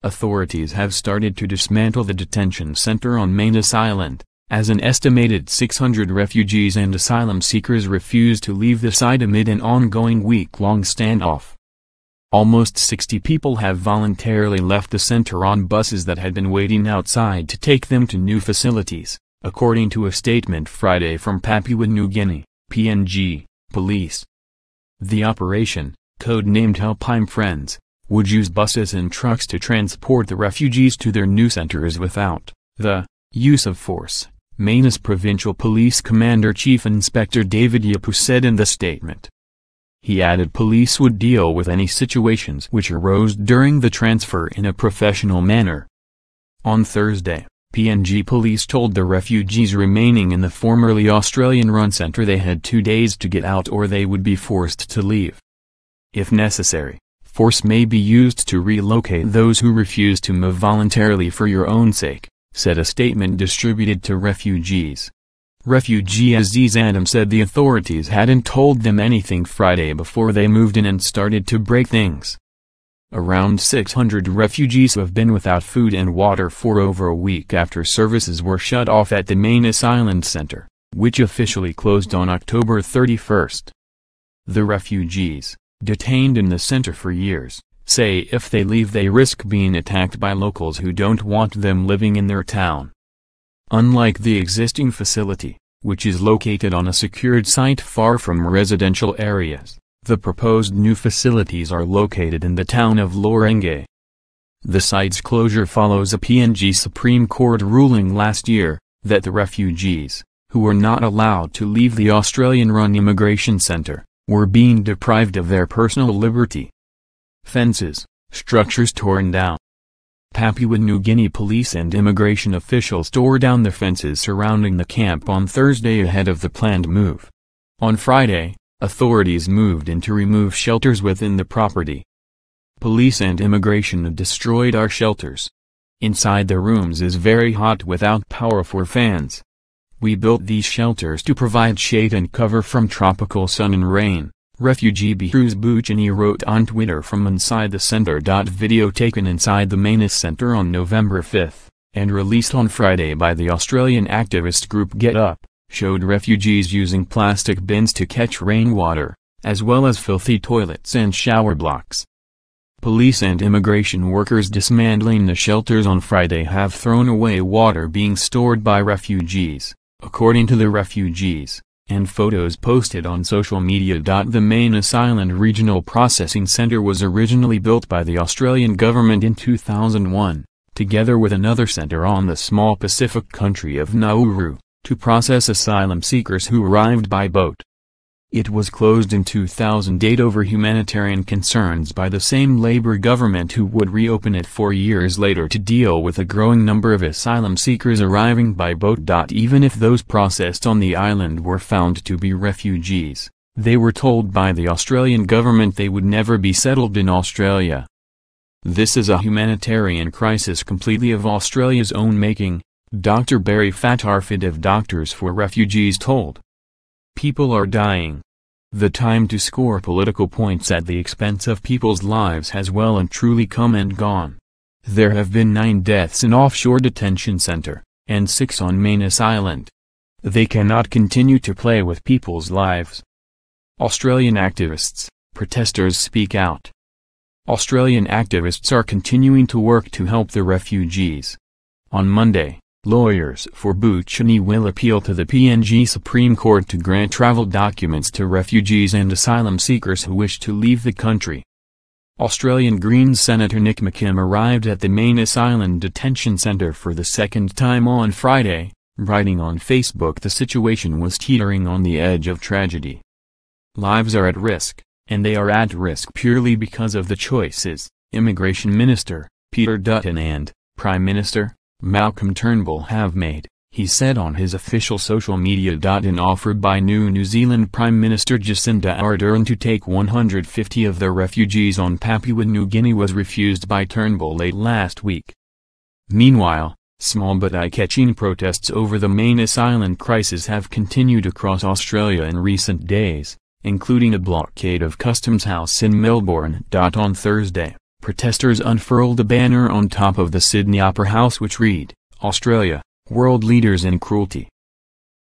authorities have started to dismantle the detention center on Manus Island, as an estimated 600 refugees and asylum seekers refuse to leave the site amid an ongoing week-long standoff. Almost 60 people have voluntarily left the center on buses that had been waiting outside to take them to new facilities, according to a statement Friday from Papua New Guinea, PNG, police. The operation, code-named Help I'm Friends, would use buses and trucks to transport the refugees to their new centers without the use of force, Manus Provincial Police Commander Chief Inspector David Yapu said in the statement. He added police would deal with any situations which arose during the transfer in a professional manner. On Thursday, PNG police told the refugees remaining in the formerly Australian-run centre they had 2 days to get out or they would be forced to leave. If necessary, force may be used to relocate those who refuse to move voluntarily for your own sake, said a statement distributed to refugees. Refugee Aziz Adam said the authorities hadn't told them anything Friday before they moved in and started to break things. Around 600 refugees have been without food and water for over a week after services were shut off at the Manus Island Center, which officially closed on October 31. The refugees, detained in the center for years, say if they leave they risk being attacked by locals who don't want them living in their town. Unlike the existing facility, which is located on a secured site far from residential areas, the proposed new facilities are located in the town of Lorenge. The site's closure follows a PNG Supreme Court ruling last year, that the refugees, who were not allowed to leave the Australian-run immigration centre, were being deprived of their personal liberty. Fences, structures torn down. Papua New Guinea police and immigration officials tore down the fences surrounding the camp on Thursday ahead of the planned move. On Friday, authorities moved in to remove shelters within the property. Police and immigration destroyed our shelters. Inside the rooms is very hot without powerful fans. We built these shelters to provide shade and cover from tropical sun and rain, refugee Bihruz Buchani wrote on Twitter from inside the center. Video taken inside the Manus Center on November 5, and released on Friday by the Australian activist group Get Up, showed refugees using plastic bins to catch rainwater, as well as filthy toilets and shower blocks. Police and immigration workers dismantling the shelters on Friday have thrown away water being stored by refugees, according to the refugees, and photos posted on social media. The Manus Island Regional Processing Centre was originally built by the Australian government in 2001, together with another centre on the small Pacific country of Nauru, to process asylum seekers who arrived by boat. It was closed in 2008 over humanitarian concerns by the same Labour government, who would reopen it 4 years later to deal with a growing number of asylum seekers arriving by boat. Even if those processed on the island were found to be refugees, they were told by the Australian government they would never be settled in Australia. This is a humanitarian crisis completely of Australia's own making, Dr. Barry Fatarfid of Doctors for Refugees told. People are dying. The time to score political points at the expense of people's lives has well and truly come and gone. There have been 9 deaths in offshore detention center, and 6 on Manus Island. They cannot continue to play with people's lives. Australian activists, protesters speak out. Australian activists are continuing to work to help the refugees. On Monday, lawyers for Buchani will appeal to the PNG Supreme Court to grant travel documents to refugees and asylum seekers who wish to leave the country. Australian Greens Senator Nick McKim arrived at the Manus Island Detention Centre for the second time on Friday, writing on Facebook the situation was teetering on the edge of tragedy. Lives are at risk, and they are at risk purely because of the choices Immigration Minister Peter Dutton and Prime Minister Malcolm Turnbull have made, he said on his official social media. An offer by New Zealand Prime Minister Jacinda Ardern to take 150 of the refugees on Papua New Guinea was refused by Turnbull late last week. Meanwhile, small but eye-catching protests over the Manus Island crisis have continued across Australia in recent days, including a blockade of Customs House in Melbourne. On Thursday, protesters unfurled a banner on top of the Sydney Opera House which read, "Australia, World Leaders in Cruelty."